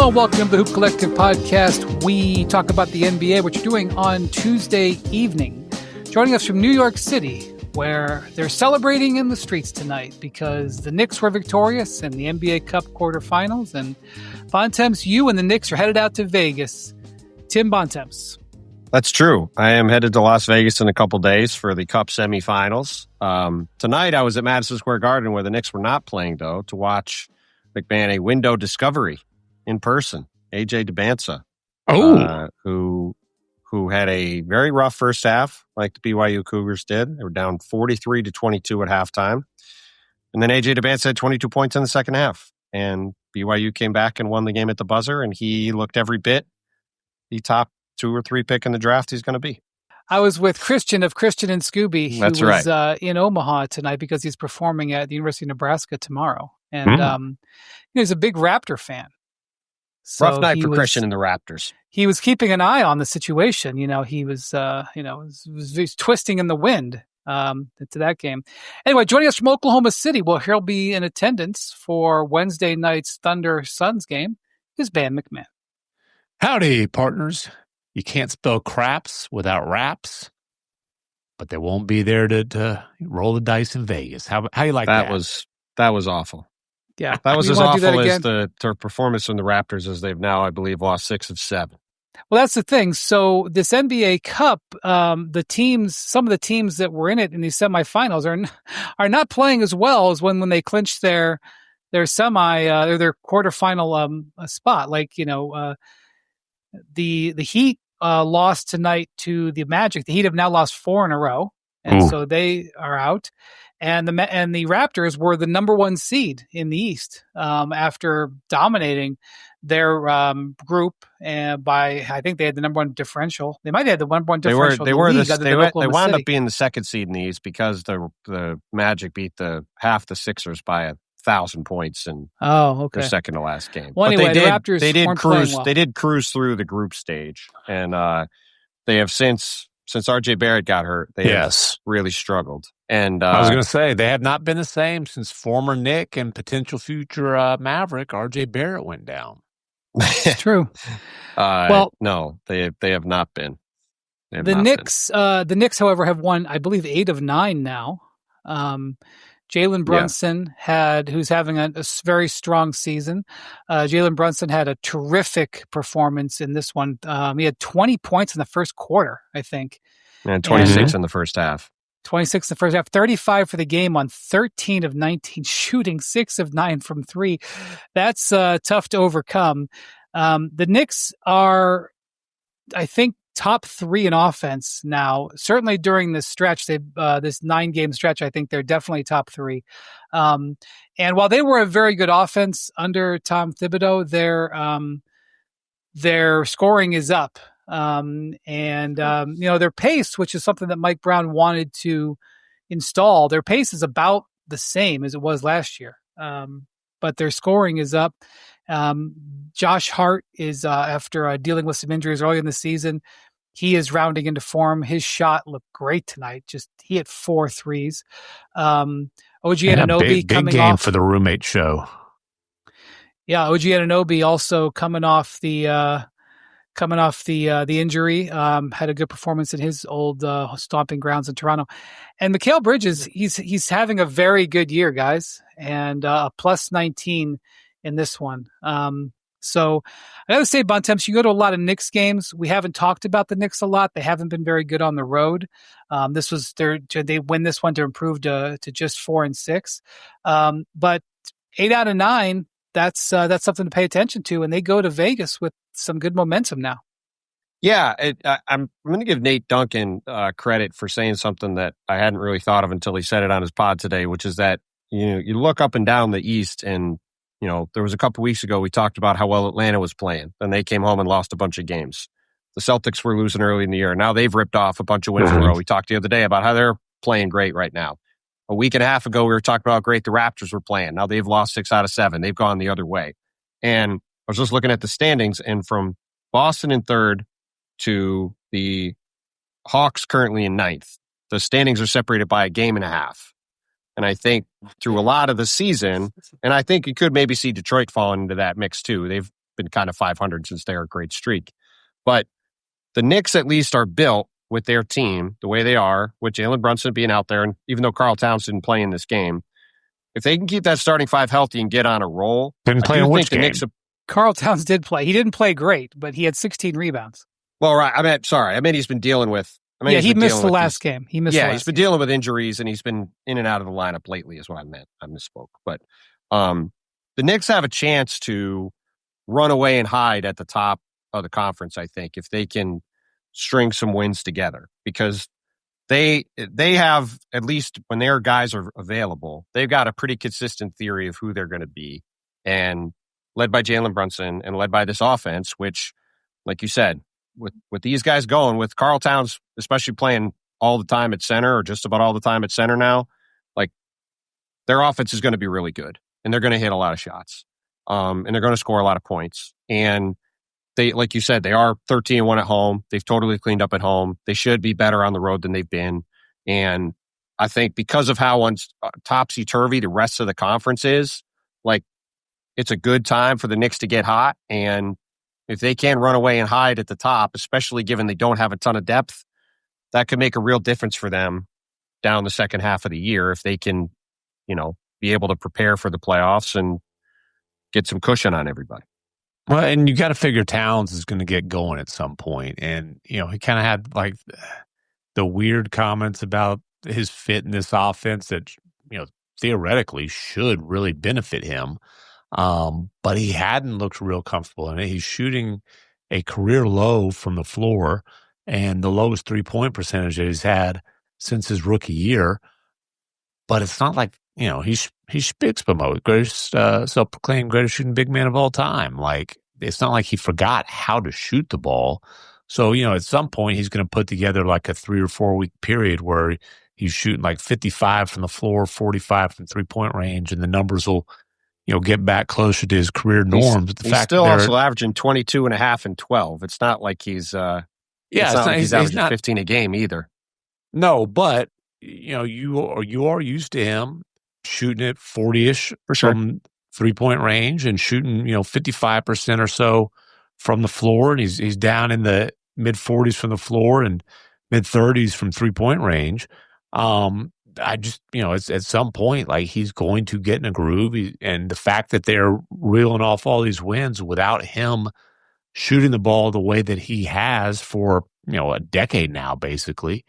Hello and welcome to the Hoop Collective podcast. We talk about the NBA, which we're doing on Tuesday evening. Joining us from New York City, where they're celebrating in the streets tonight because the Knicks were victorious in the NBA Cup quarterfinals, and Bontemps, you and the Knicks are headed out to Vegas. Tim Bontemps. That's true. I am headed to Las Vegas in a couple days for the Cup semifinals. Tonight I was at Madison Square Garden, where the Knicks were not playing, though, to watch MacMahon a window discovery in person. AJ DeBansa, who had a very rough first half, like the BYU Cougars did. They were down 43-22 at halftime. And then AJ DeBansa had 22 points in the second half. And BYU came back and won the game at the buzzer, and he looked every bit the top 2 or 3 pick in the draft he's going to be. I was with Christian of Christian and Scooby. He That's was right. In Omaha tonight because he's performing at the University of Nebraska tomorrow. And he's a big Raptor fan. So rough night for Christian and the Raptors. He was keeping an eye on the situation. He was twisting in the wind to that game. Anyway, joining us from Oklahoma City, well, he'll be in attendance for Wednesday night's Thunder Suns game, is Bane MacMahon. Howdy, partners. You can't spell craps without raps, but they won't be there to roll the dice in Vegas. How you like that? That was awful. Yeah, that was as awful as the performance from the Raptors, as they've now, I believe, lost 6 of 7. Well, that's the thing. So this NBA Cup, some of the teams that were in it in these semifinals are not playing as well as when they clinched their their quarterfinal spot. Like the Heat lost tonight to the Magic. The Heat have now lost 4 in a row, and so they are out. And the Raptors were the number 1 seed in the East after dominating their group by, I think they had the number 1 differential. They might have had the number 1 differential. They wound up being the 2nd seed in the East because the Magic beat half the Sixers by 1,000 points in their second to last game. Well, anyway, the Raptors weren't playing well. They did cruise through the group stage, and they have since RJ Barrett got hurt. They have really struggled. And I was going to say, they have not been the same since former Knick and potential future Maverick RJ Barrett went down. It's true. No, they have not been. The Knicks, however, have won, I believe, 8 of 9 now. Jalen Brunson who's having a very strong season. Jalen Brunson had a terrific performance in this one. He had 20 points in the first quarter, I think. And 26 in the first half. 26 in the first half, 35 for the game on 13 of 19 shooting, 6 of 9 from 3. That's tough to overcome. The Knicks are, I think, top 3 in offense now. Certainly during this stretch, this 9-game stretch, I think they're definitely top 3. And while they were a very good offense under Tom Thibodeau, their scoring is up. Their pace, which is something that Mike Brown wanted to install, their pace is about the same as it was last year. But their scoring is up. Josh Hart is, after dealing with some injuries early in the season, he is rounding into form. His shot looked great tonight. He hit 4 threes. OG Anunoby coming game off for the roommate show. Yeah, OG Anunoby also coming off the injury, had a good performance in his old stomping grounds in Toronto. And Mikal Bridges, he's having a very good year, guys, and a plus 19 in this one. So I got to say, Bontemps, you go to a lot of Knicks games. We haven't talked about the Knicks a lot. They haven't been very good on the road. They win this one to improve to just 4-6. But 8 out of 9. That's something to pay attention to, and they go to Vegas with some good momentum now. Yeah, I'm going to give Nate Duncan credit for saying something that I hadn't really thought of until he said it on his pod today, which is that you look up and down the East, and there was a couple weeks ago we talked about how well Atlanta was playing, and they came home and lost a bunch of games. The Celtics were losing early in the year. Now they've ripped off a bunch of wins in a row. We talked the other day about how they're playing great right now. A week and a half ago, we were talking about how great the Raptors were playing. Now they've lost 6 out of 7. They've gone the other way. And I was just looking at the standings, and from Boston in 3rd to the Hawks currently in 9th, the standings are separated by a game and a half. And I think through a lot of the season, and I think you could maybe see Detroit falling into that mix too. They've been kind of 500 since their great streak. But the Knicks at least are built with their team the way they are, with Jalen Brunson being out there, and even though Karl Towns didn't play in this game, if they can keep that starting five healthy and get on a roll, Didn't play in which game? Knicks. Karl Towns did play. He didn't play great, but he had 16 rebounds. Well, right. I mean, he's been dealing with. He missed the last game. He's been dealing with injuries, and he's been in and out of the lineup lately, is what I meant. I misspoke. But the Knicks have a chance to run away and hide at the top of the conference, I think, if they can string some wins together, because they have, at least when their guys are available, they've got a pretty consistent theory of who they're going to be, and led by Jalen Brunson and led by this offense, which, like you said, with these guys going, with Karl Towns especially playing all the time at center, or just about all the time at center now, like, their offense is going to be really good, and they're going to hit a lot of shots, and they're going to score a lot of points. And they, like you said, they are 13-1 at home. They've totally cleaned up at home. They should be better on the road than they've been. And I think because of how topsy-turvy the rest of the conference is, like, it's a good time for the Knicks to get hot. And if they can run away and hide at the top, especially given they don't have a ton of depth, that could make a real difference for them down the second half of the year if they can, be able to prepare for the playoffs and get some cushion on everybody. Well, and you got to figure Towns is going to get going at some point. And, he kind of had like the weird comments about his fit in this offense that, theoretically should really benefit him. But he hadn't looked real comfortable in it. He's shooting a career low from the floor and the lowest 3-point percentage that he's had since his rookie year. But it's not like, he's Spixbamo, greatest self-proclaimed greatest shooting big man of all time. Like, it's not like he forgot how to shoot the ball. So, at some point he's going to put together like a 3 or 4 week period where he's shooting like 55 from the floor, 45 from 3-point range, and the numbers will, get back closer to his career norms. He's still also averaging 22 and a half and 12. It's not like he's he's averaging 15 a game either. No, but you are used to him shooting it 40-ish from 3-point range and shooting 55% or so from the floor, and he's down in the mid 40s from the floor and mid 30s from 3-point range. I just, it's at some point, like, he's going to get in a groove. And the fact that they're reeling off all these wins without him shooting the ball the way that he has for, a decade now, basically,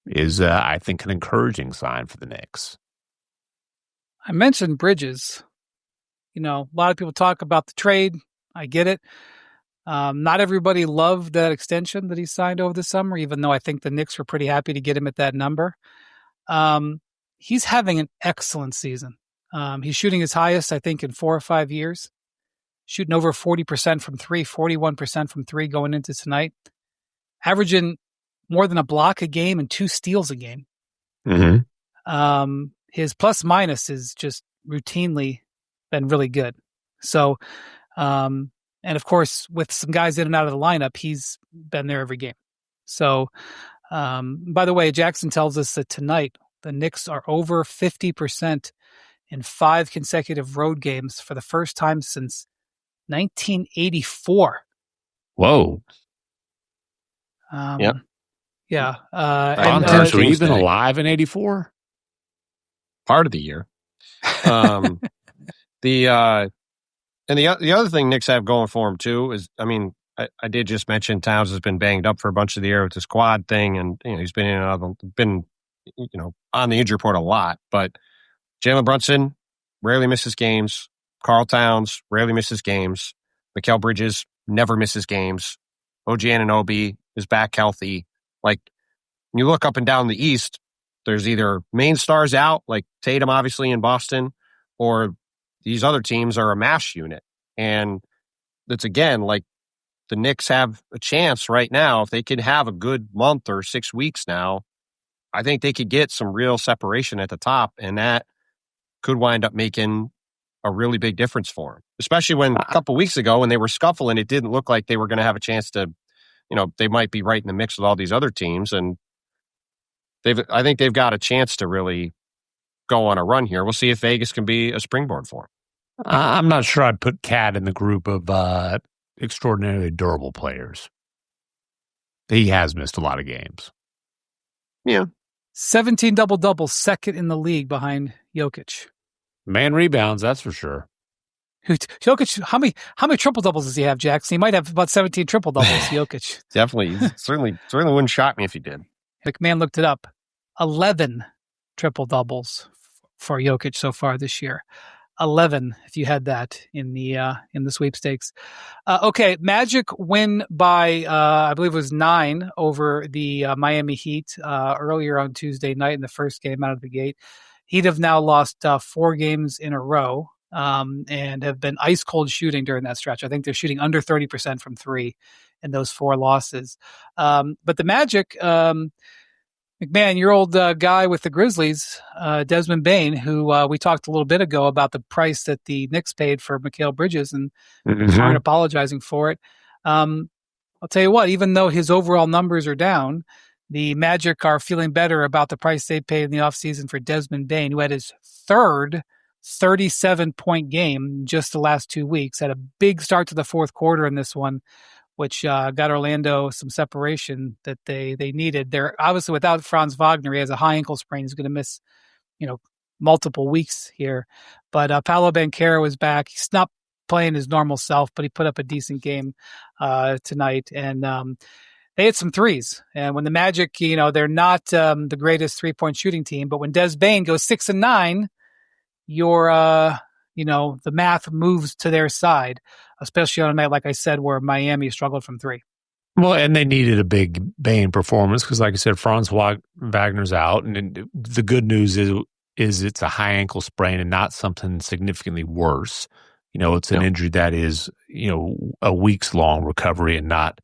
is, I think, an encouraging sign for the Knicks. I mentioned Bridges. A lot of people talk about the trade. I get it. Not everybody loved that extension that he signed over the summer, even though I think the Knicks were pretty happy to get him at that number. He's having an excellent season. He's shooting his highest, I think, in 4 or 5 years. Shooting over 40% from three, 41% from three going into tonight. Averaging more than a block a game and 2 steals a game. Mm-hmm. His plus minus is just routinely been really good. So, and of course, with some guys in and out of the lineup, he's been there every game. So, by the way, Jackson tells us that tonight the Knicks are over 50% in 5 consecutive road games for the first time since 1984. Whoa. Yep. Yeah. Bontemps were even alive in 84? Part of the year. The other thing Knicks have going for him too is, I mean, I did just mention Towns has been banged up for a bunch of the year with this quad thing, and he's been in and out of, on the injury report a lot. But Jalen Brunson rarely misses games. Karl Towns rarely misses games. Mikal Bridges never misses games. OG Anunoby is back healthy. Like, when you look up and down the East, there's either main stars out, like Tatum obviously in Boston, or these other teams are a mash unit. And it's, again, like, the Knicks have a chance right now. If they could have a good month or 6 weeks now, I think they could get some real separation at the top, and that could wind up making a really big difference for them. Especially when a couple weeks ago, when they were scuffling, it didn't look like they were going to have a chance to, they might be right in the mix with all these other teams. And I think they've got a chance to really go on a run here. We'll see if Vegas can be a springboard for them. I'm not sure I'd put Cat in the group of extraordinarily durable players. He has missed a lot of games. Yeah. 17 double-doubles, second in the league behind Jokic. Man rebounds, that's for sure. Jokic, how many triple-doubles does he have, Jackson? He might have about 17 triple-doubles, Jokic. Definitely. Certainly wouldn't shock me if he did. MacMahon looked it up. 11 triple-doubles for Jokic so far this year. 11 if you had that in the sweepstakes. Okay, Magic win by I believe it was 9 over the Miami Heat earlier on Tuesday night in the first game out of the gate. Heat have now lost 4 games in a row and have been ice cold shooting during that stretch. I think they're shooting under 30% from 3 in those 4 losses. But the Magic, MacMahon, your old guy with the Grizzlies, Desmond Bane, who we talked a little bit ago about the price that the Knicks paid for Mikal Bridges and aren't apologizing for it. I'll tell you what, even though his overall numbers are down, the Magic are feeling better about the price they paid in the offseason for Desmond Bane, who had his third 37-point game just the last 2 weeks, had a big start to the fourth quarter in this one, which got Orlando some separation that they needed. They're obviously without Franz Wagner. He has a high ankle sprain. He's going to miss, multiple weeks here. But Paolo Banchero is back. He's not playing his normal self, but he put up a decent game tonight. And they hit some threes. And when the Magic, they're not the greatest 3-point shooting team, but when Des Bane goes 6 and 9, you're the math moves to their side, especially on a night, like I said, where Miami struggled from 3. Well, and they needed a big Bane performance because, like I said, Franz Wagner's out. And the good news is it's a high ankle sprain and not something significantly worse. It's an injury that is, a weeks-long recovery and not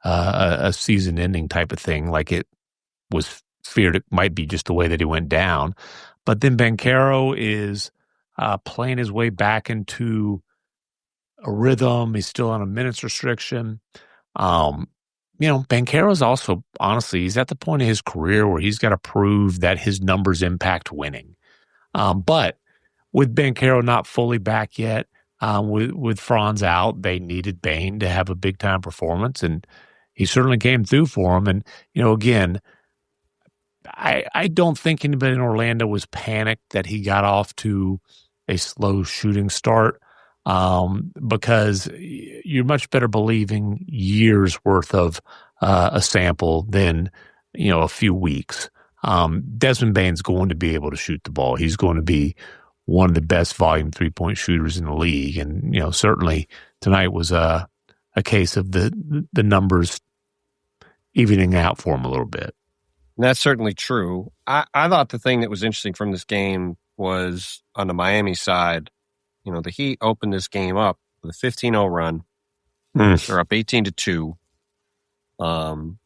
a season-ending type of thing like it was feared it might be just the way that he went down. But then Banchero is playing his way back into a rhythm. He's still on a minutes restriction. Banchero's also, honestly, he's at the point of his career where he's got to prove that his numbers impact winning. But with Banchero not fully back yet, with Franz out, they needed Bane to have a big-time performance, and he certainly came through for him. And, again, I don't think anybody in Orlando was panicked that he got off to a slow shooting start because you're much better believing years worth of a sample than, a few weeks. Desmond Bane's going to be able to shoot the ball. He's going to be one of the best volume 3-point shooters in the league. And, certainly tonight was a case of the numbers evening out for him a little bit. And that's certainly true. I thought the thing that was interesting from this game was on the Miami side, the Heat opened this game up with a 15-0 run. They're up 18-2.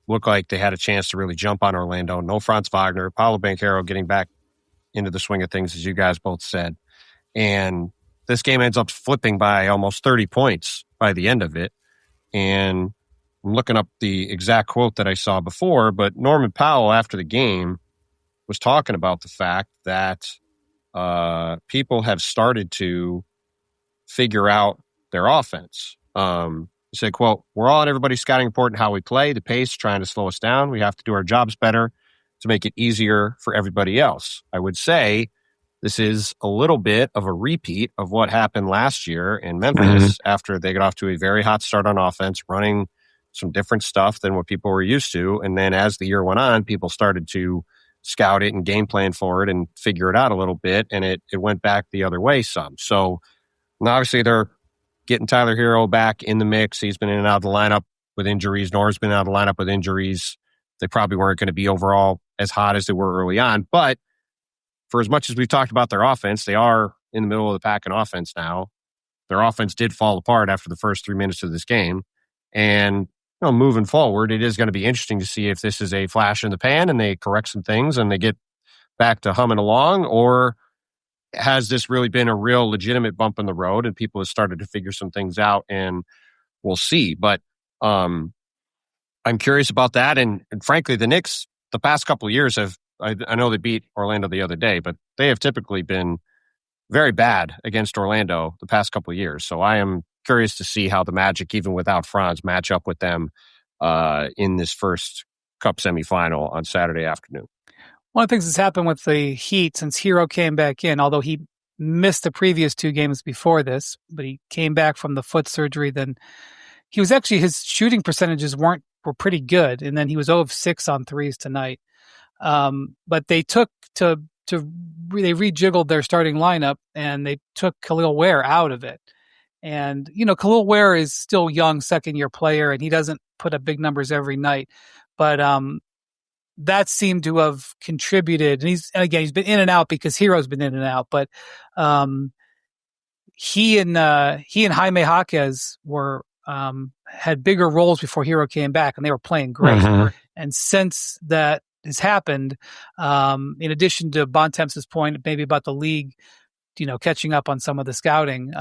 Looked like they had a chance to really jump on Orlando. No Franz Wagner, Paolo Banchero getting back into the swing of things, as you guys both said. And this game ends up flipping by almost 30 points by the end of it. And I'm looking up the exact quote that I saw before, but Norman Powell after the game was talking about the fact that people have started to figure out their offense. He said, quote, "We're all on everybody's scouting report and how we play, the pace trying to slow us down. We have to do our jobs better to make it easier for everybody else." I would say this is a little bit of a repeat of what happened last year in Memphis after they got off to a very hot start on offense, running some different stuff than what people were used to. And then as the year went on, people started to scout it and game plan for it and figure it out a little bit. And it went back the other way some. So obviously they're getting Tyler Hero back in the mix. He's been in and out of the lineup with injuries. Nor's been out of the lineup with injuries. They probably weren't going to be overall as hot as they were early on. But for as much as we've talked about their offense, they are in the middle of the pack in offense now. Their offense did fall apart after the first 3 minutes of this game. And moving forward, it is going to be interesting to see if this is a flash in the pan and they correct some things and they get back to humming along, or has this really been a real legitimate bump in the road and people have started to figure some things out, and we'll see. But I'm curious about that. And frankly, the Knicks, the past couple of years I know they beat Orlando the other day, but they have typically been very bad against Orlando the past couple of years. So I am curious to see how the Magic, even without Franz, match up with them in this first Cup semifinal on Saturday afternoon. One of the things that's happened with the Heat since Hero came back in, although he missed the previous 2 games before this, but he came back from the foot surgery. Then he was actually, his shooting percentages were pretty good, and then he was 0 of 6 on threes tonight. But they they rejiggled their starting lineup and they took Khalil Ware out of it. And Khalil Ware is still young, second-year player, and he doesn't put up big numbers every night, but that seemed to have contributed. And he's been in and out because Hero's been in and out, but he and Jaime Jaquez were had bigger roles before Hero came back, and they were playing great. Mm-hmm. And since that has happened, in addition to Bontemps' point, maybe about the league, catching up on some of the scouting,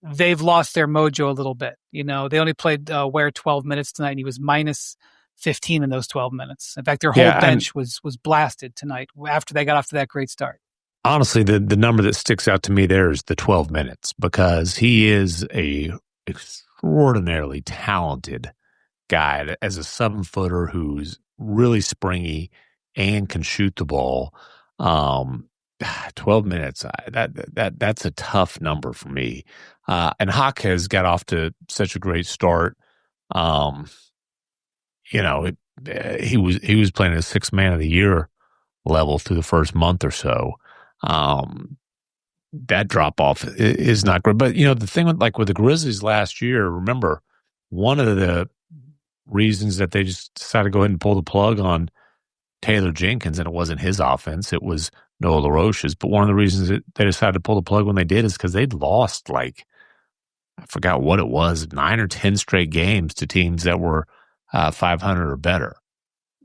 they've lost their mojo a little bit. They only played Ware 12 minutes tonight, and he was minus 15 in those 12 minutes. In fact, their whole bench was blasted tonight after they got off to that great start. Honestly, the number that sticks out to me there is the 12 minutes, because he is a extraordinarily talented guy as a 7-footer who's really springy and can shoot the ball. 12 minutes, that's a tough number for me. And Jaquez got off to such a great start. He was playing at a 6th man of the year level through the first month or so. That drop off is not great. But the thing with the Grizzlies last year, remember, one of the reasons that they just decided to go ahead and pull the plug on Taylor Jenkins, and it wasn't his offense, it was Noah LaRoche's. But one of the reasons that they decided to pull the plug when they did is because they'd lost, I forgot what it was, 9 or 10 straight games to teams that were 500 or better.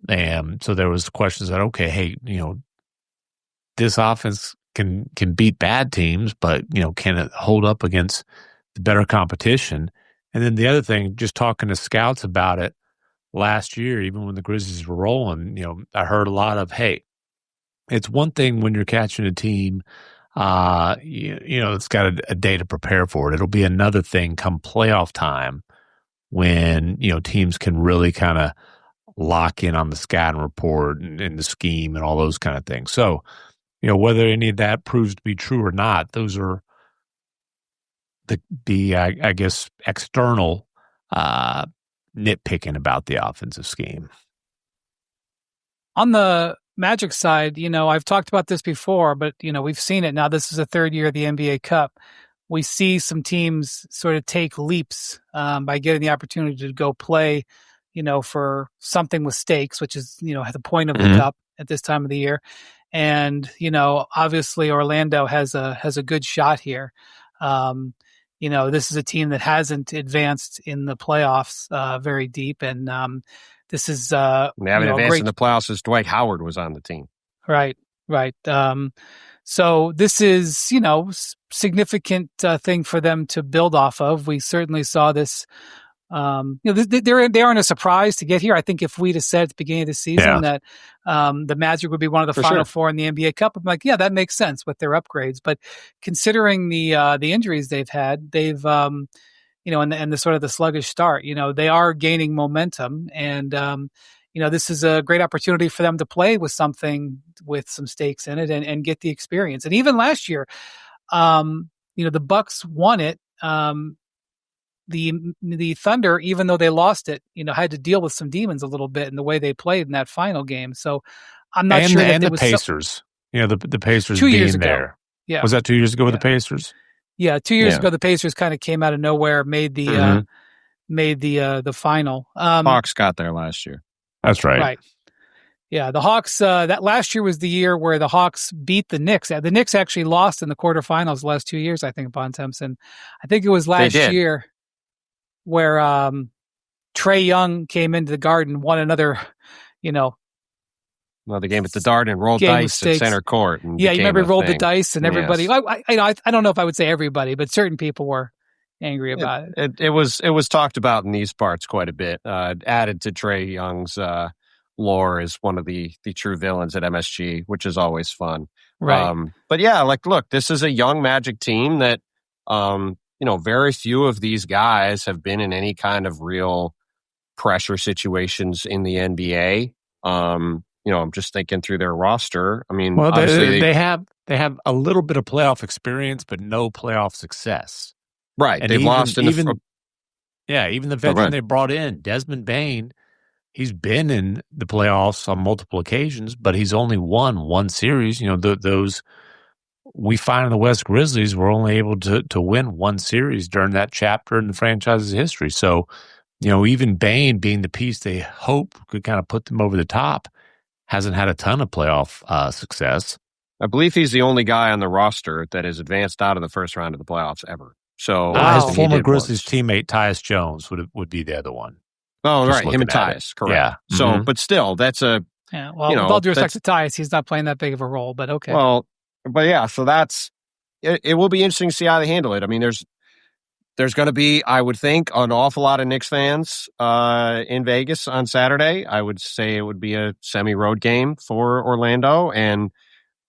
And so there was questions that, okay, hey, this offense can beat bad teams, but, can it hold up against the better competition? And then the other thing, just talking to scouts about it last year, even when the Grizzlies were rolling, I heard a lot of, hey, it's one thing when you're catching a team, it's got a day to prepare for it. It'll be another thing come playoff time when, teams can really kind of lock in on the scouting report and the scheme and all those kind of things. So, whether any of that proves to be true or not, those are I guess, external nitpicking about the offensive scheme. On the Magic side, I've talked about this before, but, we've seen it now. This is the 3rd year of the NBA Cup. We see some teams sort of take leaps by getting the opportunity to go play, for something with stakes, which is, the point of the Cup at this time of the year. And, obviously Orlando has a good shot here. This is a team that hasn't advanced in the playoffs very deep. And this is they haven't advanced in the playoffs since Dwight Howard was on the team. Right. So this is, significant thing for them to build off of. We certainly saw this. They aren't a surprise to get here. I think if we'd have said at the beginning of the season that the Magic would be one of the Final Four in the NBA Cup, I'm like, yeah, that makes sense with their upgrades. But considering the injuries they've had, they've and the sort of the sluggish start, they are gaining momentum, and this is a great opportunity for them to play with something with some stakes in it and get the experience. And even last year, the Bucks won it. The Thunder, even though they lost it, had to deal with some demons a little bit in the way they played in that final game. So I'm not sure. And the Pacers, the Pacers 2 years being ago. there. Yeah, was that 2 years ago with the Pacers? Yeah, 2 years ago the Pacers kind of came out of nowhere, made the final. Hawks got there last year. That's right. Right. Yeah, the Hawks. That last year was the year where the Hawks beat the Knicks. The Knicks actually lost in the quarterfinals the last 2 years. I think Bontemps, and I think it was last year where Trae Young came into the Garden, won another, the game at the Garden, and rolled dice at center court. And you remember he rolled the dice, and everybody. Yes. I don't know if I would say everybody, but certain people were angry about it. It was talked about in these parts quite a bit. Added to Trae Young's lore is one of the true villains at MSG, which is always fun. Right. But yeah, like, look, this is a young Magic team that, very few of these guys have been in any kind of real pressure situations in the NBA. I'm just thinking through their roster. I mean, well, obviously they have a little bit of playoff experience, but no playoff success. right. And They've lost even the veteran they brought in, Desmond Bane. He's been in the playoffs on multiple occasions, but he's only won one series. Those we find in the West Grizzlies were only able to win one series during that chapter in the franchise's history. So, even Bane being the piece they hope could kind of put them over the top hasn't had a ton of playoff success. I believe he's the only guy on the roster that has advanced out of the first round of the playoffs ever. So his former Grizzlies teammate Tyus Jones would be the other one. Oh, just right, him and Tyus, correct. Yeah. So, but still, that's a with all due respect to Tyus, he's not playing that big of a role. But okay. Well, but yeah, so that's it. Will be interesting to see how they handle it. I mean, there's going to be, I would think, an awful lot of Knicks fans in Vegas on Saturday. I would say it would be a semi-road game for Orlando. And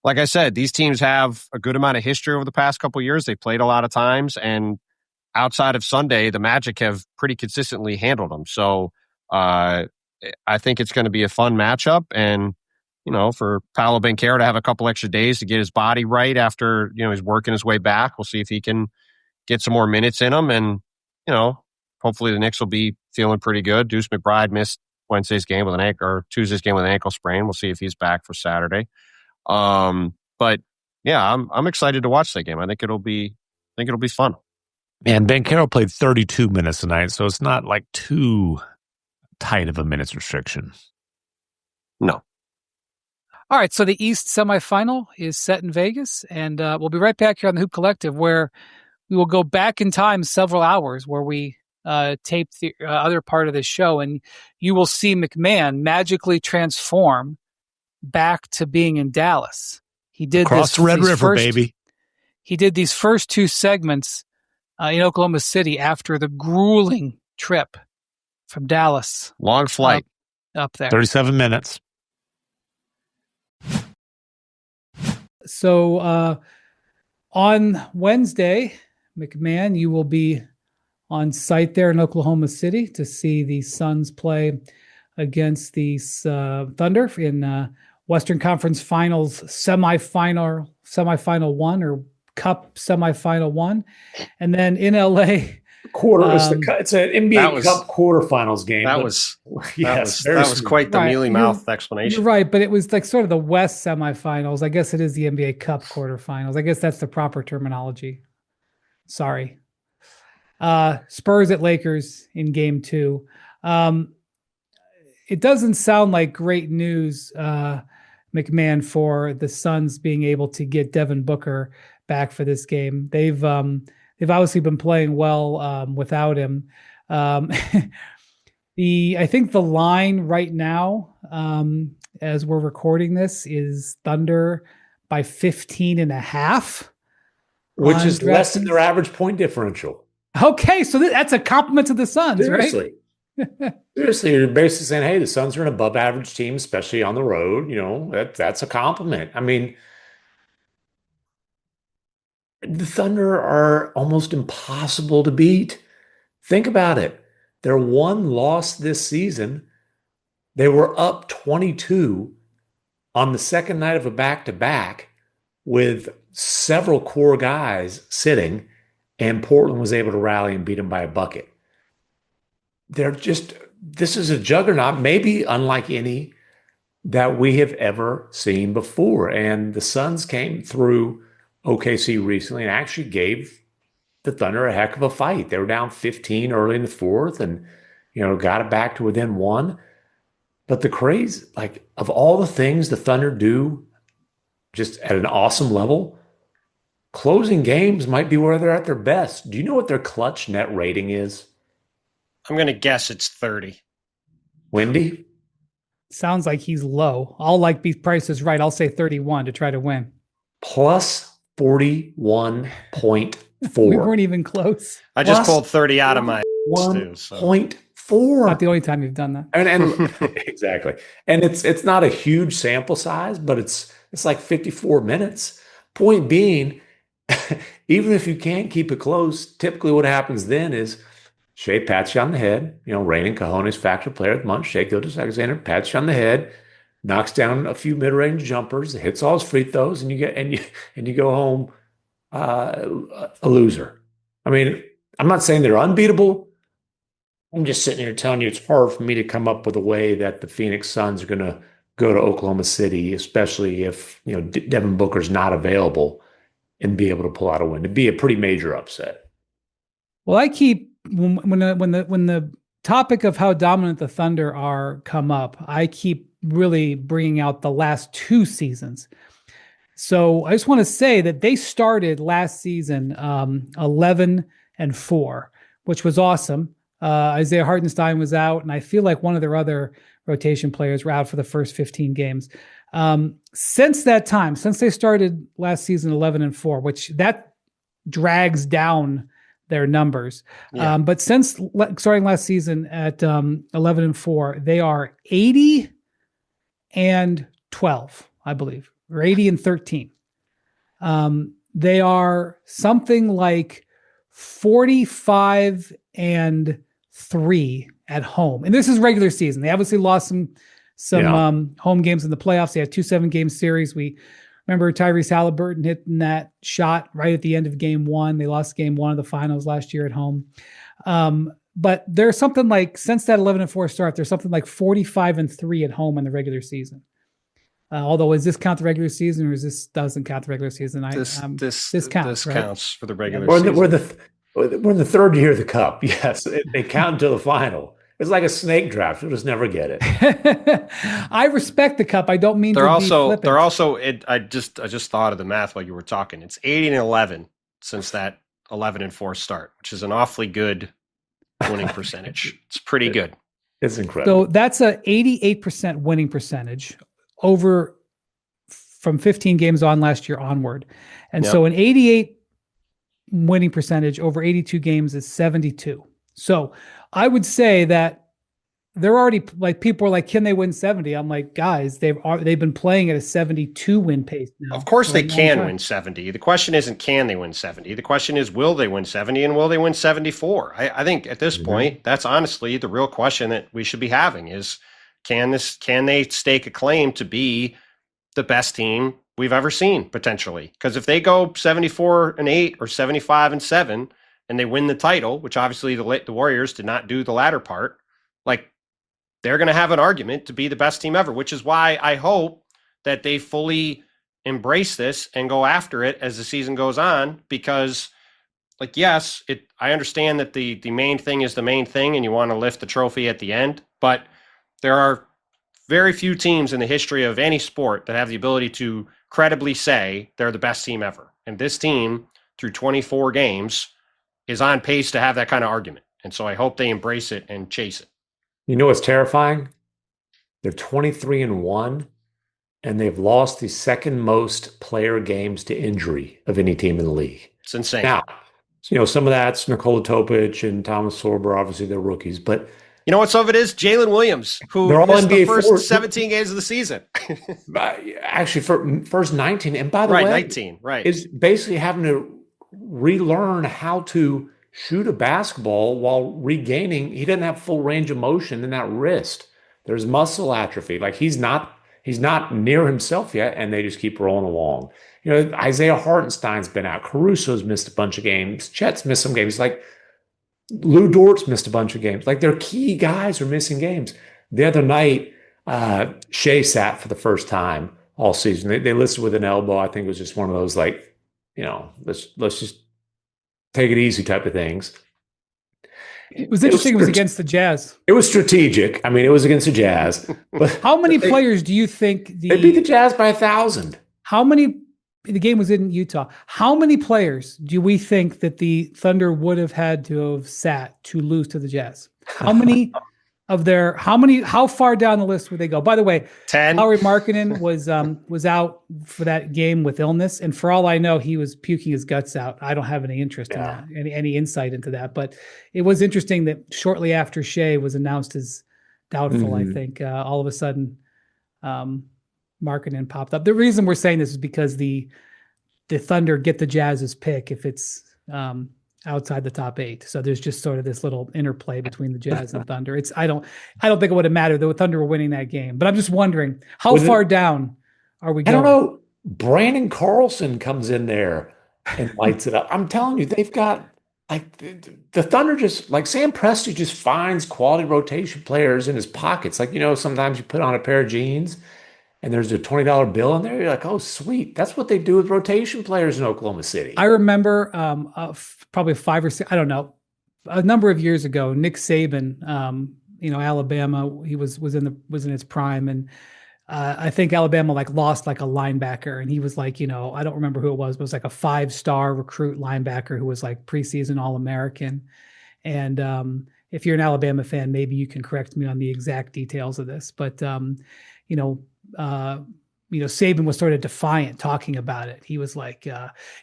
like I said, these teams have a good amount of history over the past couple of years. They've played a lot of times. And outside of Sunday, the Magic have pretty consistently handled them. So I think it's going to be a fun matchup. And, for Paolo Banchero to have a couple extra days to get his body right after, he's working his way back. We'll see if he can get some more minutes in him. And, hopefully the Knicks will be feeling pretty good. Deuce McBride missed Tuesday's game with an ankle sprain. We'll see if he's back for Saturday. But yeah, I'm excited to watch that game. I think it'll be fun. And Banchero played 32 minutes tonight, so it's not like too tight of a minutes restriction. No. All right, so the East semifinal is set in Vegas, and we'll be right back here on the Hoop Collective, where we will go back in time several hours, where we tape the other part of this show, and you will see MacMahon magically transform back to being in Dallas. He did across the Red River, baby. He did these first two segments in Oklahoma City after the grueling trip from Dallas. Long flight. Up there. 37 minutes. So on Wednesday, MacMahon, you will be on site there in Oklahoma City to see the Suns play against the Thunder in Western Conference Finals semifinal one, or Cup semifinal one. And then in LA, it's an NBA Cup quarterfinals game. That was quite the mealy mouth explanation. You're right, but it was like sort of the West semifinals. I guess it is the NBA Cup quarterfinals. I guess that's the proper terminology. Sorry. Spurs at Lakers in game 2. It doesn't sound like great news, MacMahon, for the Suns being able to get Devin Booker back for this game. They've obviously been playing well without him. I think the line right now, as we're recording this, is Thunder by 15.5, which is less than their average point differential. Okay, so that's a compliment to the Suns, Seriously. Right? Seriously, you're basically saying, hey, the Suns are an above average team, especially on the road. That's a compliment. I mean, the Thunder are almost impossible to beat. Think about it. Their one loss this season, they were up 22 on the second night of a back-to-back with several core guys sitting, and Portland was able to rally and beat them by a bucket. This is a juggernaut, maybe unlike any that we have ever seen before. And the Suns came through OKC recently and actually gave the Thunder a heck of a fight. They were down 15 early in the fourth and, got it back to within 1. But the craze, of all the things the Thunder do just at an awesome level, closing games might be where they're at their best. Do you know what their clutch net rating is? I'm going to guess it's 30. Wendy? Sounds like he's low. I'll be Price is right. I'll say 31 to try to win. Plus 41.4. We weren't even close. I just pulled 30 out of my 1.4. 54. Not the only time you've done that. And exactly. And it's not a huge sample size, but it's like 54 minutes. Point being, even if you can't keep it close, typically what happens then is Shea pats you on the head, reigning Cajones factor player at the month, Shea Gilgeous-Alexander pats you on the head, knocks down a few mid-range jumpers, hits all his free throws, and you go home a loser. I mean, I'm not saying they're unbeatable. I'm just sitting here telling you it's hard for me to come up with a way that the Phoenix Suns are going to go to Oklahoma City, especially if Devin Booker's not available, and be able to pull out a win. It'd be a pretty major upset. Well, I keep when the topic of how dominant the Thunder are come up, I keep really bringing out the last 2 seasons. So I just want to say that they started last season 11-4, which was awesome. Isaiah Hartenstein was out, and I feel like one of their other rotation players were out for the first 15 games. Since that time, since they started last season 11-4, which that drags down their numbers. Yeah. But since starting last season at 11-4, they are 80-12, I believe, or 80-13. They are something like 45-3 at home. And this is regular season. They obviously lost some home games in the playoffs. They had 2 7-game series. We remember Tyrese Halliburton hitting that shot right at the end of game 1. They lost game 1 of the finals last year at home. But there's something like, since that 11-4 start, there's something like 45-3 at home in the regular season. Although, is this count the regular season, or is this doesn't count the regular season? This counts. Right? counts for the regular season. We're in the third year of the cup. Yes, they count until the final. It's like a snake draft. You'll just never get it. I respect the cup. I don't mean be flippant. They're also. I just thought of the math while you were talking. It's 80-11 since that 11-4 start, which is an awfully good winning percentage. It's pretty good. It's incredible. So that's a 88% winning percentage over from 15 games on last year onward. And so an 88 winning percentage over 82 games is 72. So I would say that they're already, like, people are like, can they win 70? I'm like, guys, they've been playing at a 72 win pace now. Of course they can win 70. The question isn't can they win 70. The question is, will they win 70, and will they win 74? I think at this point, that's honestly the real question that we should be having is, can they stake a claim to be the best team we've ever seen, potentially? Because if they go 74-8 or 75-7 and they win the title, which obviously the Warriors did not do the latter part, like, they're going to have an argument to be the best team ever, which is why I hope that they fully embrace this and go after it as the season goes on. Because, like, yes, I understand that the main thing is the main thing and you want to lift the trophy at the end, but there are very few teams in the history of any sport that have the ability to credibly say they're the best team ever. And this team, through 24 games, is on pace to have that kind of argument. And so I hope they embrace it and chase it. You know what's terrifying? They're 23-1, and they've lost the second most player games to injury of any team in the league. It's insane. Now, some of that's Nikola Topic and Thomas Sorber. Obviously, they're rookies, but you know what some of it is? Jalen Williams, who missed the first 17 games of the season. Actually, for first 19. And by the way, 19, right. Is basically having to relearn how to shoot a basketball while regaining. He doesn't have full range of motion in that wrist. There's muscle atrophy. Like, he's not near himself yet, and they just keep rolling along. Isaiah Hartenstein's been out. Caruso's missed a bunch of games. Chet's missed some games. Like, Lou Dort's missed a bunch of games. Like, their key guys are missing games. The other night, Shea sat for the first time all season. They listed with an elbow. I think it was just one of those, like, let's just take it easy type of things. It was interesting. It was against the Jazz. It was strategic. I mean, it was against the Jazz. But how many players do you think they beat the Jazz by 1,000? How many? The game was in Utah. How many players do we think that the Thunder would have had to have sat to lose to the Jazz? How many how far down the list would they go? By the way, 10. Lauri Markkanen was out for that game with illness, and for all I know, he was puking his guts out. I don't have any interest in that, any insight into that. But it was interesting that shortly after Shea was announced as doubtful, I think all of a sudden, Markkanen popped up. The reason we're saying this is because the Thunder get the Jazz's pick if it's outside the top 8. So there's just sort of this little interplay between the Jazz and Thunder. I don't think it would have mattered. The Thunder were winning that game, but I'm just wondering how far down are we going? I don't know. Brandon Carlson comes in there and lights it up. I'm telling you, they've got like the Thunder just like Sam Presti just finds quality rotation players in his pockets. Like, sometimes you put on a pair of jeans and there's a $20 bill in there. You're like, oh, sweet. That's what they do with rotation players in Oklahoma City. I remember probably 5 or 6, I don't know, a number of years ago, Nick Saban, Alabama, he was in its prime. And I think Alabama lost a linebacker. And he was I don't remember who it was, but it was like a 5-star recruit linebacker who was preseason All-American. And if you're an Alabama fan, maybe you can correct me on the exact details of this. But, Saban was sort of defiant talking about it. He was like,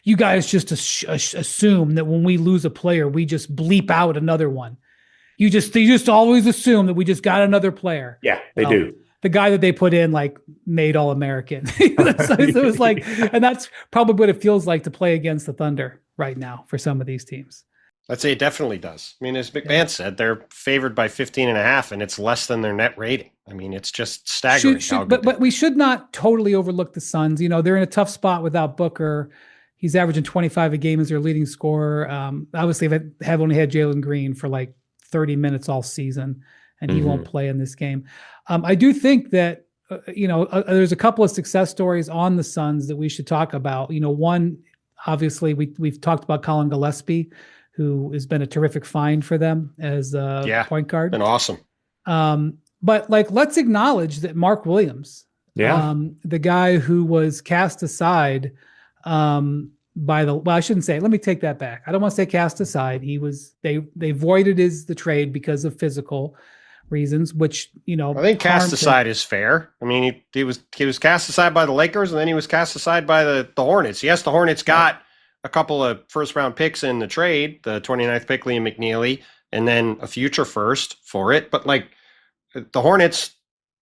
you guys just assume that when we lose a player, we just bleep out another one. They just always assume that we just got another player. Yeah, they do. The guy that they put in made All-American. So it was and that's probably what it feels like to play against the Thunder right now for some of these teams. I'd say it definitely does. I mean, as MacMahon said, they're favored by 15.5, and it's less than their net rating. I mean, it's just staggering. But we should not totally overlook the Suns. They're in a tough spot without Booker. He's averaging 25 a game as their leading scorer. Obviously, they have only had Jalen Green for 30 minutes all season, and he won't play in this game. I do think that, there's a couple of success stories on the Suns that we should talk about. One, obviously, we've talked about Colin Gillespie, who has been a terrific find for them as a point guard. Been awesome. But let's acknowledge that Mark Williams, the guy who was cast aside I shouldn't say, let me take that back. I don't want to say cast aside. They voided the trade because of physical reasons, which, I think cast aside is fair. I mean, he was cast aside by the Lakers, and then he was cast aside by the Hornets. Yes, the Hornets got a couple of first-round picks in the trade, the 29th pick, Liam McNeely, and then a future first for it. But the Hornets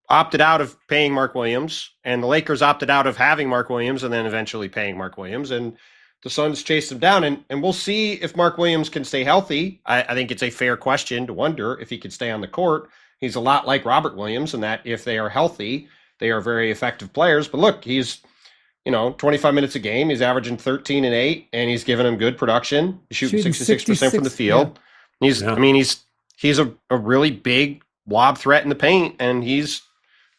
opted out of paying Mark Williams, and the Lakers opted out of having Mark Williams and then eventually paying Mark Williams. And the Suns chased him down, and we'll see if Mark Williams can stay healthy. I think it's a fair question to wonder if he can stay on the court. He's a lot like Robert Williams in that if they are healthy, they are very effective players. But look, he's 25 minutes a game. He's averaging 13 and 8, and he's giving them good production. He's shooting 66% from the field. Yeah. He's a really big lob threat in the paint, and he's,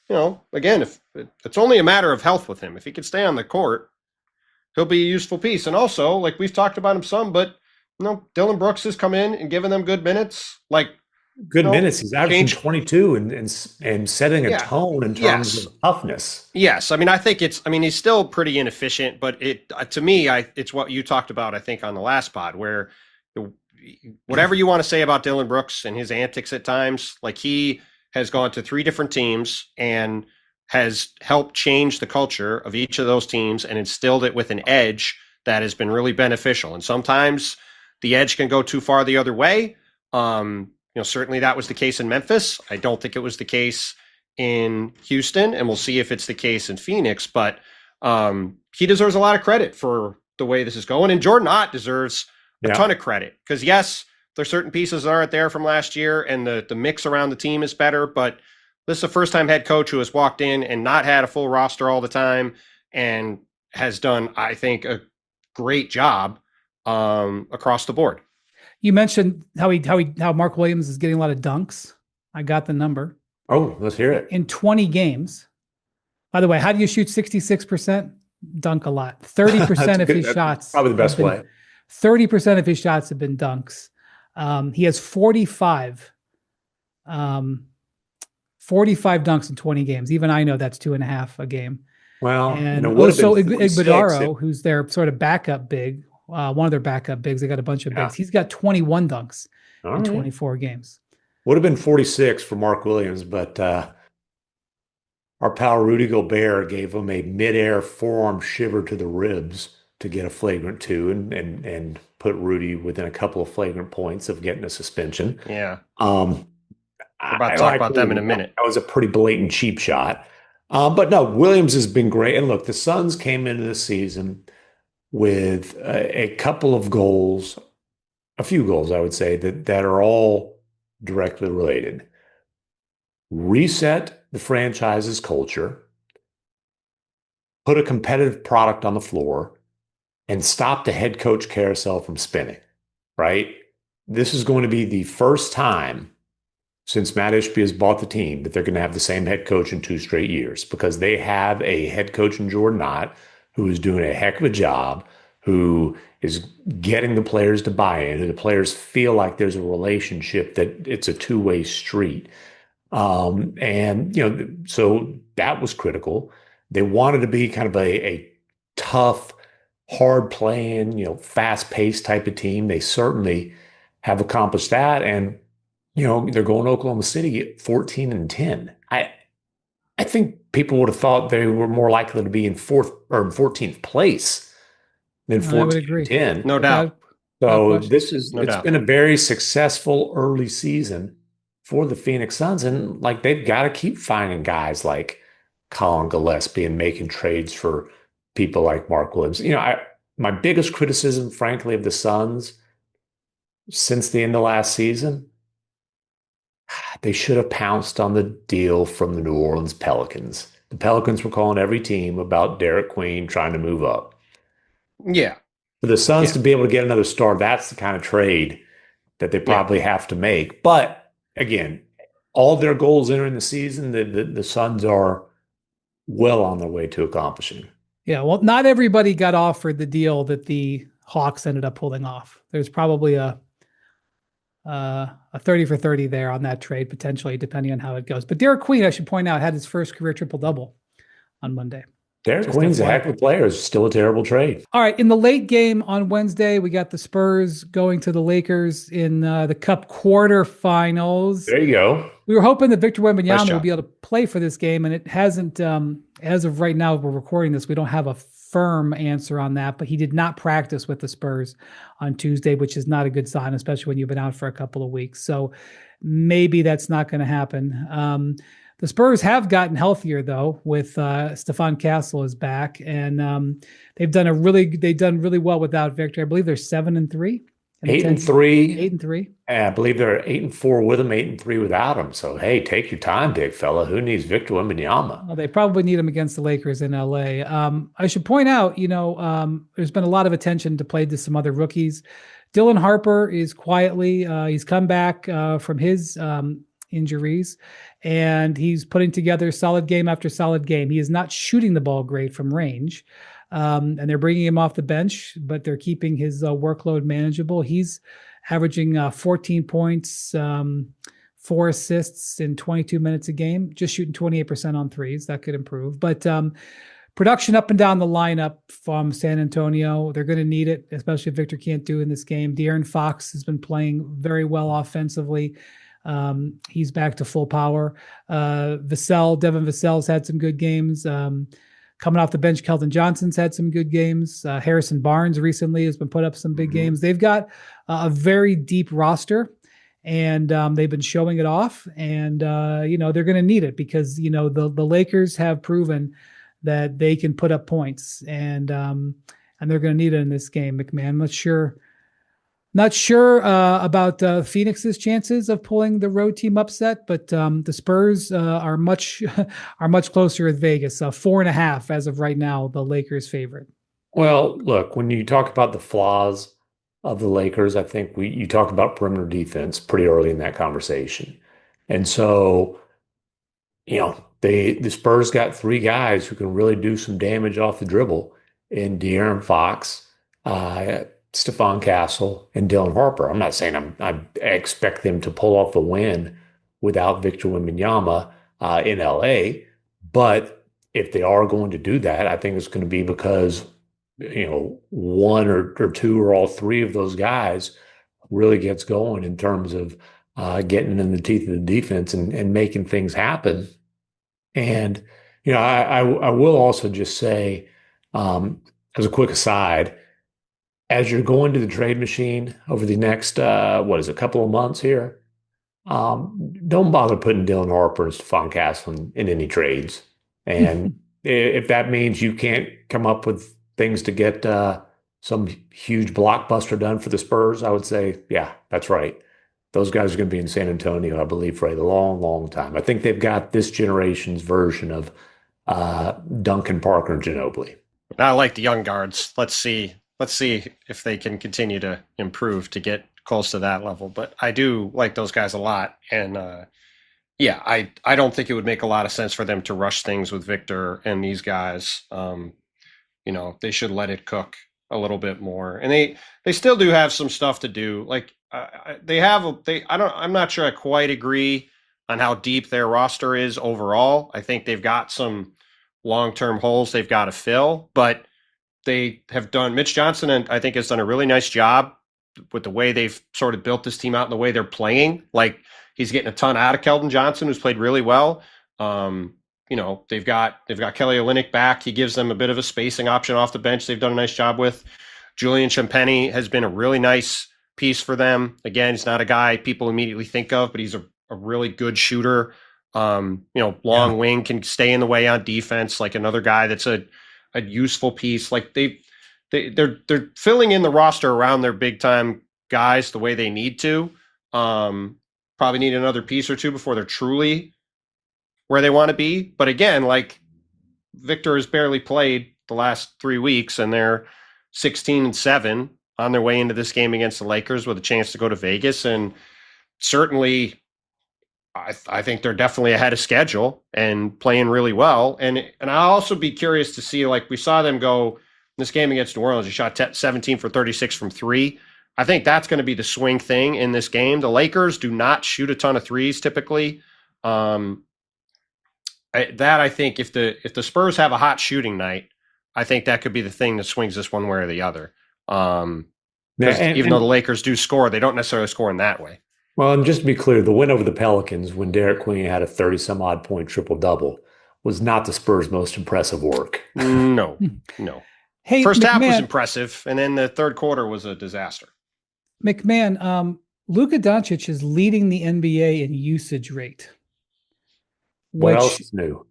again, if it's only a matter of health with him. If he can stay on the court, he'll be a useful piece. And also, we've talked about him some, but Dylan Brooks has come in and given them good minutes. Minutes. He's averaging 22 and setting a tone in terms of toughness. Yes. I mean, I think he's still pretty inefficient, but to me, it's what you talked about, I think, on the last pod, where whatever you want to say about Dylan Brooks and his antics at times, he has gone to 3 different teams and has helped change the culture of each of those teams and instilled it with an edge that has been really beneficial. And sometimes the edge can go too far the other way. Certainly that was the case in Memphis. I don't think it was the case in Houston, and we'll see if it's the case in Phoenix. But he deserves a lot of credit for the way this is going. And Jordan Ott deserves a ton of credit because, yes, there's certain pieces that aren't there from last year, and the mix around the team is better. But this is a first-time head coach who has walked in and not had a full roster all the time and has done, I think, a great job across the board. You mentioned how Mark Williams is getting a lot of dunks. I got the number. Oh, let's hear it. In 20 games. By the way, how do you shoot 66%? Dunk a lot. 30% of his shots. Probably the best way. 30% of his shots have been dunks. He has 45 dunks in 20 games. Even I know that's 2.5 a game. Well, and also Iguodaro, who's their sort of backup big, one of their backup bigs. They got a bunch of bigs. He's got 21 dunks in 24 games. Would have been 46 for Mark Williams, but our pal Rudy Gobert gave him a midair forearm shiver to the ribs to get a flagrant two and put Rudy within a couple of flagrant points of getting a suspension. Yeah. Um, We're about to talk about them in a minute. That was a pretty blatant cheap shot. But no, Williams has been great. And look, the Suns came into the season with a couple of goals, a few goals, I would say, that are all directly related. Reset the franchise's culture, put a competitive product on the floor, and stop the head coach carousel from spinning, right? This is going to be the first time since Matt Ishbia has bought the team that they're going to have the same head coach in 2 straight years, because they have a head coach in Jordan Knott who is doing a heck of a job, who is getting the players to buy in, and the players feel like there's a relationship, that it's a two-way street. So that was critical. They wanted to be kind of a tough, hard playing, fast-paced type of team. They certainly have accomplished that. And they're going to Oklahoma City at 14-10. I think people would have thought they were more likely to be in 4th or in 14th place than 14-10. No doubt. So it's been a very successful early season for the Phoenix Suns. And like, they've got to keep finding guys like Colin Gillespie and making trades for people like Mark Williams. My biggest criticism, frankly, of the Suns since the end of last season, they should have pounced on the deal from the New Orleans Pelicans. The Pelicans were calling every team about Derek Queen trying to move up. Yeah. For the Suns to be able to get another star, that's the kind of trade that they probably have to make. But again, all their goals entering the season, the Suns are well on their way to accomplishing. Yeah, well, not everybody got offered the deal that the Hawks ended up pulling off. There's probably a 30 for 30 there on that trade, potentially, depending on how it goes. But Derek Queen, I should point out, had his first career triple-double on Monday. Derek Queen's a heck of a player. It's still a terrible trade. All right, in the late game on Wednesday, we got the Spurs going to the Lakers in the Cup quarterfinals. There you go. We were hoping that Victor Wembanyama would be able to play for this game, and it hasn't. As of right now, we're recording this, we don't have a firm answer on that, but he did not practice with the Spurs on Tuesday, which is not a good sign, especially when you've been out for a couple of weeks. So maybe that's not going to happen. The Spurs have gotten healthier though, with Stephon Castle is back, and they've done really well without Victor. I believe they're 7-3. 8-3. 8-3. I believe they're 8-4 with him, 8-3 without him. So hey, take your time, big fella. Who needs Victor Wembanyama? Well, they probably need him against the Lakers in LA. I should point out, there's been a lot of attention played to some other rookies. Dylan Harper is quietly, he's come back from his injuries, and he's putting together solid game after solid game. He is not shooting the ball great from range. And they're bringing him off the bench, but they're keeping his workload manageable. He's averaging 14 points, 4 assists in 22 minutes a game, just shooting 28% on threes. That could improve. But production up and down the lineup from San Antonio, they're going to need it, especially if Victor can't do in this game. De'Aaron Fox has been playing very well offensively. He's back to full power. Devin Vassell's had some good games. Coming off the bench, Keldon Johnson's had some good games. Harrison Barnes recently has been put up some big games. They've got a very deep roster, and they've been showing it off. And they're going to need it because the Lakers have proven that they can put up points, and they're going to need it in this game. MacMahon, not sure about Phoenix's chances of pulling the road team upset, but the Spurs are much closer with Vegas. 4.5 as of right now, the Lakers' favorite. Well, look, when you talk about the flaws of the Lakers, I think you talk about perimeter defense pretty early in that conversation, and so the Spurs got 3 guys who can really do some damage off the dribble in De'Aaron Fox, Stephon Castle, and Dylan Harper. I'm not saying I expect them to pull off the win without Victor Wembanyama in LA, but if they are going to do that, I think it's going to be because one or two or all 3 of those guys really gets going in terms of getting in the teeth of the defense and making things happen. And, I will also just say, as a quick aside, as you're going to the trade machine over the next, a couple of months here, don't bother putting Dylan Harper and Stephon Castle in any trades. And if that means you can't come up with things to get some huge blockbuster done for the Spurs, I would say, yeah, that's right. Those guys are going to be in San Antonio, I believe, for a long, long time. I think they've got this generation's version of Duncan, Parker, and Ginobili. I like the young guards. Let's see if they can continue to improve to get close to that level. But I do like those guys a lot. And I don't think it would make a lot of sense for them to rush things with Victor and these guys. They should let it cook a little bit more. And they still do have some stuff to do. Like I'm not sure I quite agree on how deep their roster is overall. I think they've got some long-term holes they've got to fill, but they have done. Mitch Johnson, and I think, has done a really nice job with the way they've sort of built this team out and the way they're playing. Like, he's getting a ton out of Keldon Johnson, who's played really well. They've got Kelly Olynyk back. He gives them a bit of a spacing option off the bench. They've done a nice job with. Julian Champagny has been a really nice piece for them. Again, he's not a guy people immediately think of, but he's a really good shooter. Long wing, can stay in the way on defense, like another guy that's a useful piece. Like they're filling in the roster around their big time guys the way they need to. Probably need another piece or two before they're truly where they want to be. But again, like, Victor has barely played the last 3 weeks, and they're 16-7 on their way into this game against the Lakers with a chance to go to Vegas. And certainly, I think they're definitely ahead of schedule and playing really well. And I'll also be curious to see, like, we saw them go in this game against New Orleans. He shot 17 for 36 from three. I think that's going to be the swing thing in this game. The Lakers do not shoot a ton of threes typically. I think if the Spurs have a hot shooting night, I think that could be the thing that swings this one way or the other. Even though the Lakers do score, they don't necessarily score in that way. Well, and just to be clear, the win over the Pelicans when Derek Queen had a 30-some-odd point triple-double was not the Spurs' most impressive work. No. Hey, First half was MacMahon, impressive, and then the third quarter was a disaster. MacMahon, Luka Doncic is leading the NBA in usage rate. What else is new?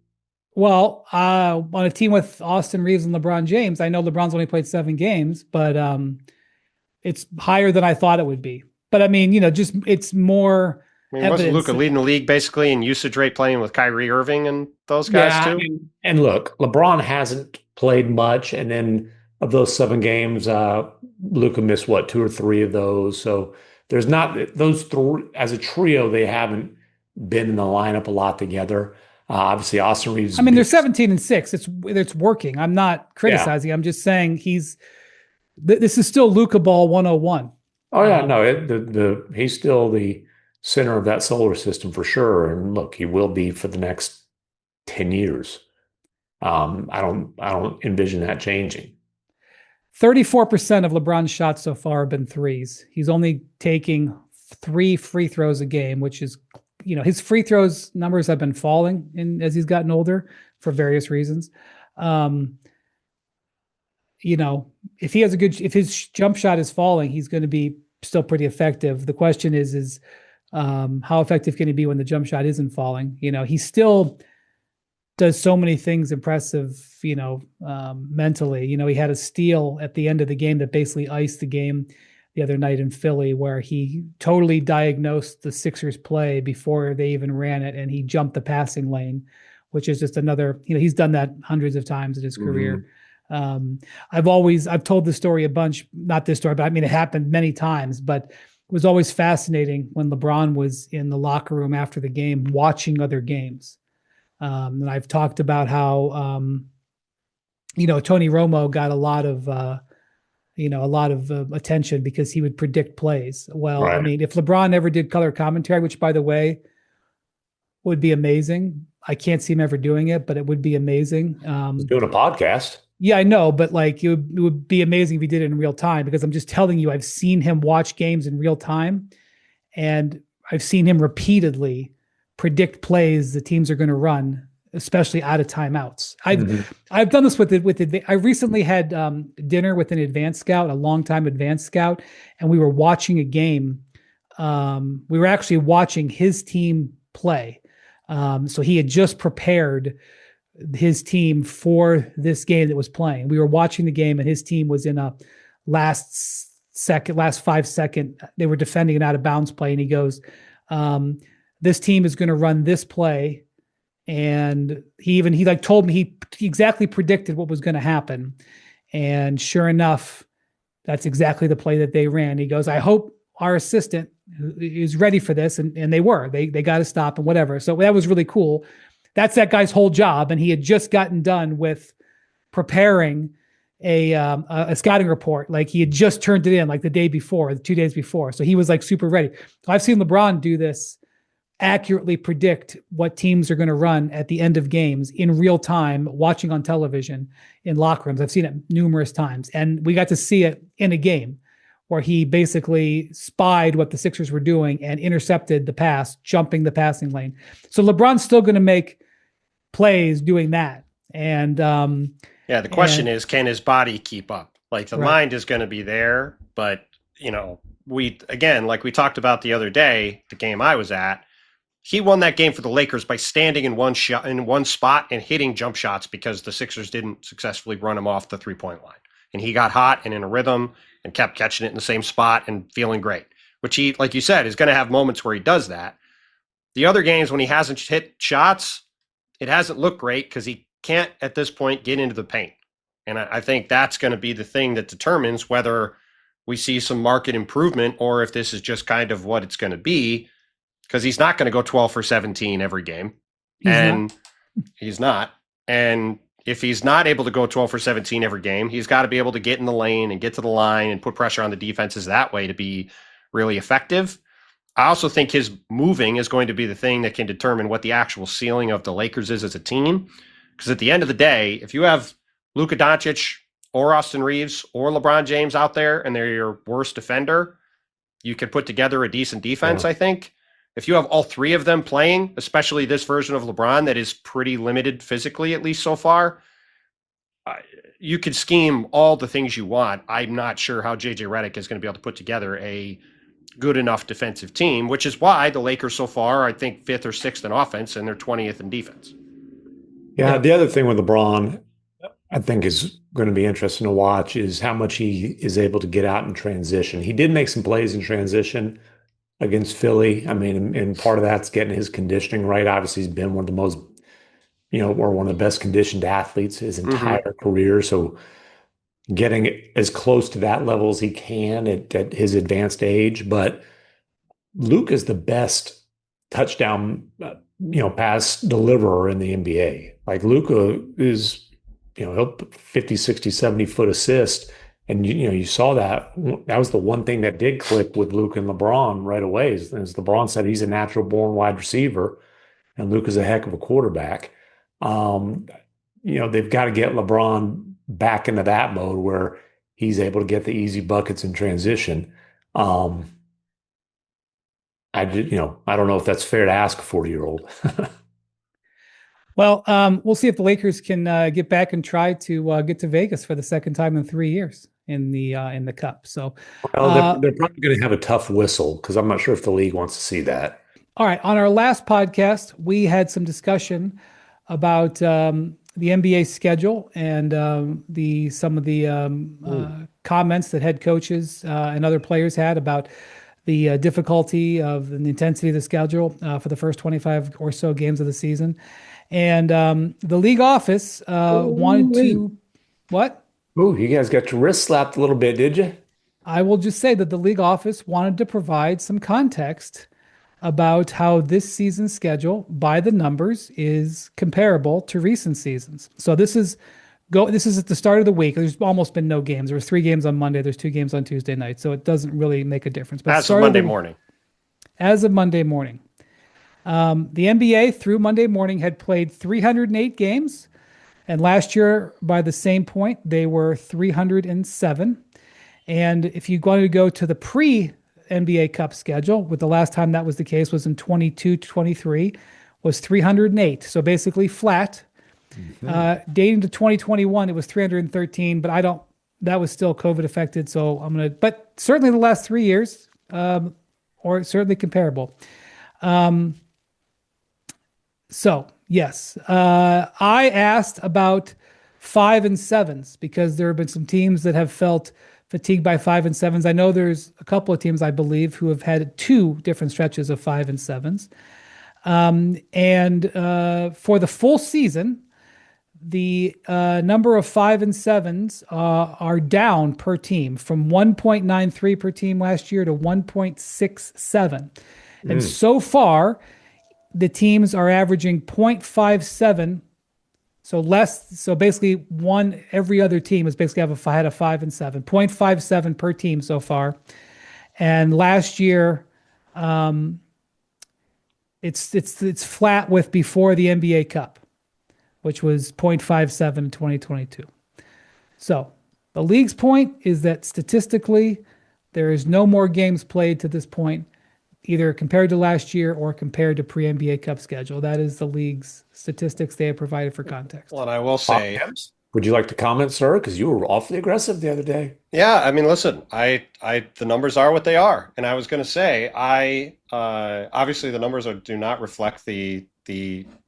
Well, on a team with Austin Reeves and LeBron James, I know LeBron's only played 7 games, but it's higher than I thought it would be. But I mean, it's more. Wasn't Luka leading the league basically in usage rate, playing with Kyrie Irving and those guys too? And look, LeBron hasn't played much, and then of those 7 games, Luka missed 2 or 3 of those. So there's not those 3 as a trio. They haven't been in the lineup a lot together. Obviously, Austin Reeves. I mean, they're 17-6. It's working. I'm not criticizing. Yeah. I'm just saying this is still Luka ball 101. Oh yeah, no, he's still the center of that solar system for sure. And look, he will be for the next 10 years. I don't envision that changing. 34% of LeBron's shots so far have been threes. He's only taking 3 free throws a game, which is, his free throws numbers have been falling as he's gotten older for various reasons. If his jump shot is falling, he's going to be still pretty effective. The question is how effective can he be when the jump shot isn't falling? He still does so many things impressive, mentally. He had a steal at the end of the game that basically iced the game the other night in Philly, where he totally diagnosed the Sixers play before they even ran it, and he jumped the passing lane, which is just another, he's done that hundreds of times in his career. I've told the story a bunch, not this story, but I mean, it happened many times, but it was always fascinating when LeBron was in the locker room after the game, watching other games. And I've talked about how, Tony Romo got a lot of attention because he would predict plays. Well, right. I mean, if LeBron ever did color commentary, which by the way, would be amazing. I can't see him ever doing it, but it would be amazing. He's doing a podcast. Yeah, I know, but like it would be amazing if he did it in real time, because I'm just telling you, I've seen him watch games in real time. And I've seen him repeatedly predict plays the teams are going to run, especially out of timeouts. I've done this I recently had dinner with an advanced scout, a longtime advanced scout, and we were watching a game. We were actually watching his team play. So he had just prepared his team for this game that was playing. We were watching the game, and his team was in a last 5-second. They were defending an out of bounds play, and he goes, "This team is going to run this play." And he told me he exactly predicted what was going to happen. And sure enough, that's exactly the play that they ran. He goes, "I hope our assistant is ready for this." And they were. They got to stop and whatever. So that was really cool. That's that guy's whole job. And he had just gotten done with preparing a scouting report. Like he had just turned it in like the day before, 2 days before. So he was like super ready. I've seen LeBron do this, accurately predict what teams are going to run at the end of games in real time, watching on television in locker rooms. I've seen it numerous times. And we got to see it in a game where he basically spied what the Sixers were doing and intercepted the pass, jumping the passing lane. So LeBron's still going to make plays doing that. And the question is, can his body keep up? Like the mind is going to be there, but like we talked about the other day, the game I was at, he won that game for the Lakers by standing in one spot and hitting jump shots because the Sixers didn't successfully run him off the 3-point line. And he got hot and in a rhythm and kept catching it in the same spot and feeling great, which he, like you said, is going to have moments where he does that. The other games when he hasn't hit shots, it hasn't looked great because he can't at this point get into the paint. And I think that's going to be the thing that determines whether we see some market improvement or if this is just kind of what it's going to be, because he's not going to go 12 for 17 every game. He's not. And if he's not able to go 12 for 17 every game, he's got to be able to get in the lane and get to the line and put pressure on the defenses that way to be really effective. I also think his moving is going to be the thing that can determine what the actual ceiling of the Lakers is as a team. Because at the end of the day, if you have Luka Doncic or Austin Reeves or LeBron James out there and they're your worst defender, you can put together a decent defense, I think. If you have all three of them playing, especially this version of LeBron that is pretty limited physically, at least so far, you could scheme all the things you want. I'm not sure how JJ Redick is going to be able to put together a good enough defensive team, which is why the Lakers so far, I think, 5th or 6th in offense and they're 20th in defense. Yeah, the other thing with LeBron, I think is going to be interesting to watch is how much he is able to get out in transition. He did make some plays in transition against Philly. I mean, and part of that's getting his conditioning right. Obviously, he's been one of the most, or one of the best conditioned athletes his entire career. So getting as close to that level as he can at his advanced age. But Luke is the best touchdown, pass deliverer in the NBA. Like Luka is, he'll put 50, 60, 70-foot assist. And, you saw that. That was the one thing that did click with Luka and LeBron right away. As LeBron said, he's a natural born wide receiver, and Luka's a heck of a quarterback. They've got to get LeBron back into that mode where he's able to get the easy buckets in transition. I don't know if that's fair to ask a 40-year-old. Well, we'll see if the Lakers can get back and try to get to Vegas for the second time in 3 years in the Cup. So, they're probably going to have a tough whistle because I'm not sure if the league wants to see that. All right. On our last podcast, we had some discussion about the NBA schedule and some of the comments that head coaches and other players had about the difficulty of the intensity of the schedule for the first 25 or so games of the season. And the league office wanted to... What? Oh, you guys got your wrist slapped a little bit, did you? I will just say that the league office wanted to provide some context about how this season's schedule, by the numbers, is comparable to recent seasons. So this is at the start of the week. There's almost been no games. There was 3 games on Monday. There's 2 games on Tuesday night. So it doesn't really make a difference. But as of Monday morning. As of Monday morning. The NBA through Monday morning had played 308 games. And last year, by the same point, they were 307. And if you wanted to go to the NBA Cup schedule, with the last time that was the case was in 22-23, was 308. So basically flat. Dating to 2021, it was 313, but that was still COVID affected. So but certainly the last 3 years, or certainly comparable. So yes, I asked about 5 and 7s because there have been some teams that have felt fatigued by 5 and 7s. I know there's a couple of teams, I believe, who have had 2 different stretches of 5 and 7s. For the full season, the number of 5 and 7s are down per team from 1.93 per team last year to 1.67. And so far, the teams are averaging 0.57. So less. So basically, every other team has basically had a 5 and 7, 0.57 per team so far. And last year, it's flat with before the NBA Cup, which was 0.57 in 2022. So the league's point is that statistically, there is no more games played to this point, either compared to last year or compared to pre-NBA Cup schedule. That is the league's statistics they have provided for context. Well, and I will say, would you like to comment, sir? Because you were awfully aggressive the other day. Yeah, I mean, listen, the numbers are what they are, and I was going to say, obviously the numbers do not reflect the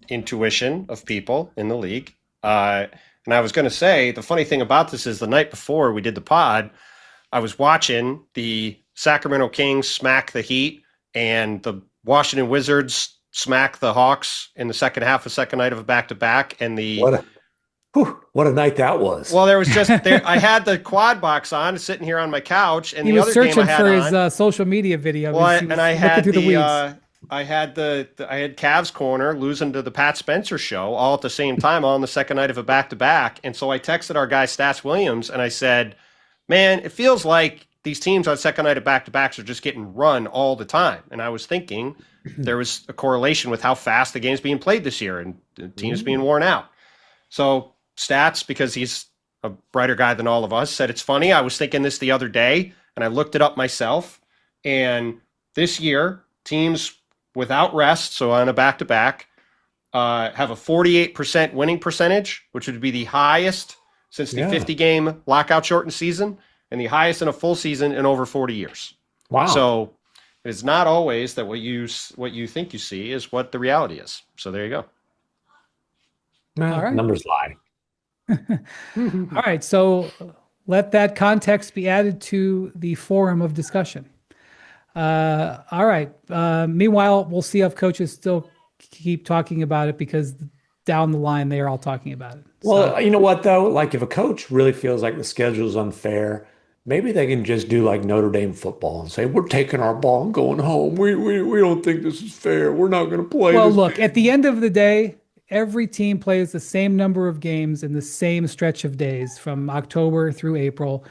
intuition of people in the league. And I was going to say, the funny thing about this is the night before we did the pod, I was watching the Sacramento Kings smack the Heat and the Washington Wizards smack the Hawks in the second night of a back-to-back. And what a night that was. Well, there was just I had the quad box on, sitting here on my couch, and he the was other searching game I had for on, his social media video. Well, and I had I had Cavs Corner losing to the Pat Spencer show all at the same time, all on the second night of a back-to-back. And so I texted our guy Stats Williams, and I said, "Man, it feels like these teams on second night of back-to-backs are just getting run all the time." And I was thinking there was a correlation with how fast the game's being played this year and the teams being worn out. So Stats, because he's a brighter guy than all of us, said it's funny. I was thinking this the other day, and I looked it up myself. And this year, teams without rest, so on a back-to-back, have a 48% winning percentage, which would be the highest since the 50-game lockout-shortened season, and the highest in a full season in over 40 years. Wow. So it's not always that what you think you see is what the reality is. So there you go. All right. Numbers lie. All right. So let that context be added to the forum of discussion. All right. Meanwhile, we'll see if coaches still keep talking about it, because down the line, they are all talking about it. Well, you know what, though? Like, if a coach really feels like the schedule is unfair, maybe they can just do like Notre Dame football and say, we're taking our ball and going home. We don't think this is fair. We're not going to play. Well, look, at the end of the day, every team plays the same number of games in the same stretch of days from October through April.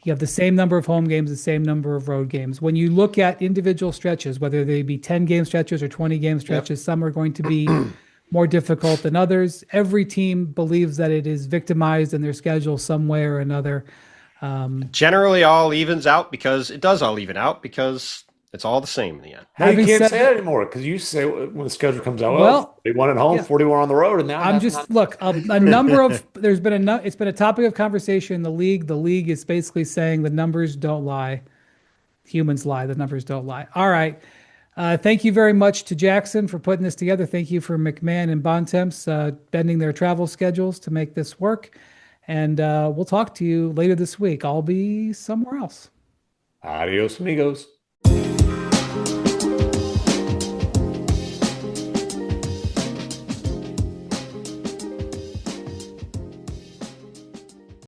You have the same number of home games, the same number of road games. When you look at individual stretches, whether they be 10-game stretches or 20-game stretches, some are going to be more difficult than others. Every team believes that it is victimized in their schedule some way or another. Generally, all evens out, because it does all even out, because it's all the same in the end. Now you can't say that anymore, because you say when the schedule comes out, well, 41 at home, 41 on the road, and now a number of it's been a topic of conversation in the league. The league is basically saying the numbers don't lie, humans lie, the numbers don't lie. All right, thank you very much to Jackson for putting this together. Thank you for MacMahon and Bontemps bending their travel schedules to make this work. And we'll talk to you later this week. I'll be somewhere else. Adios, amigos.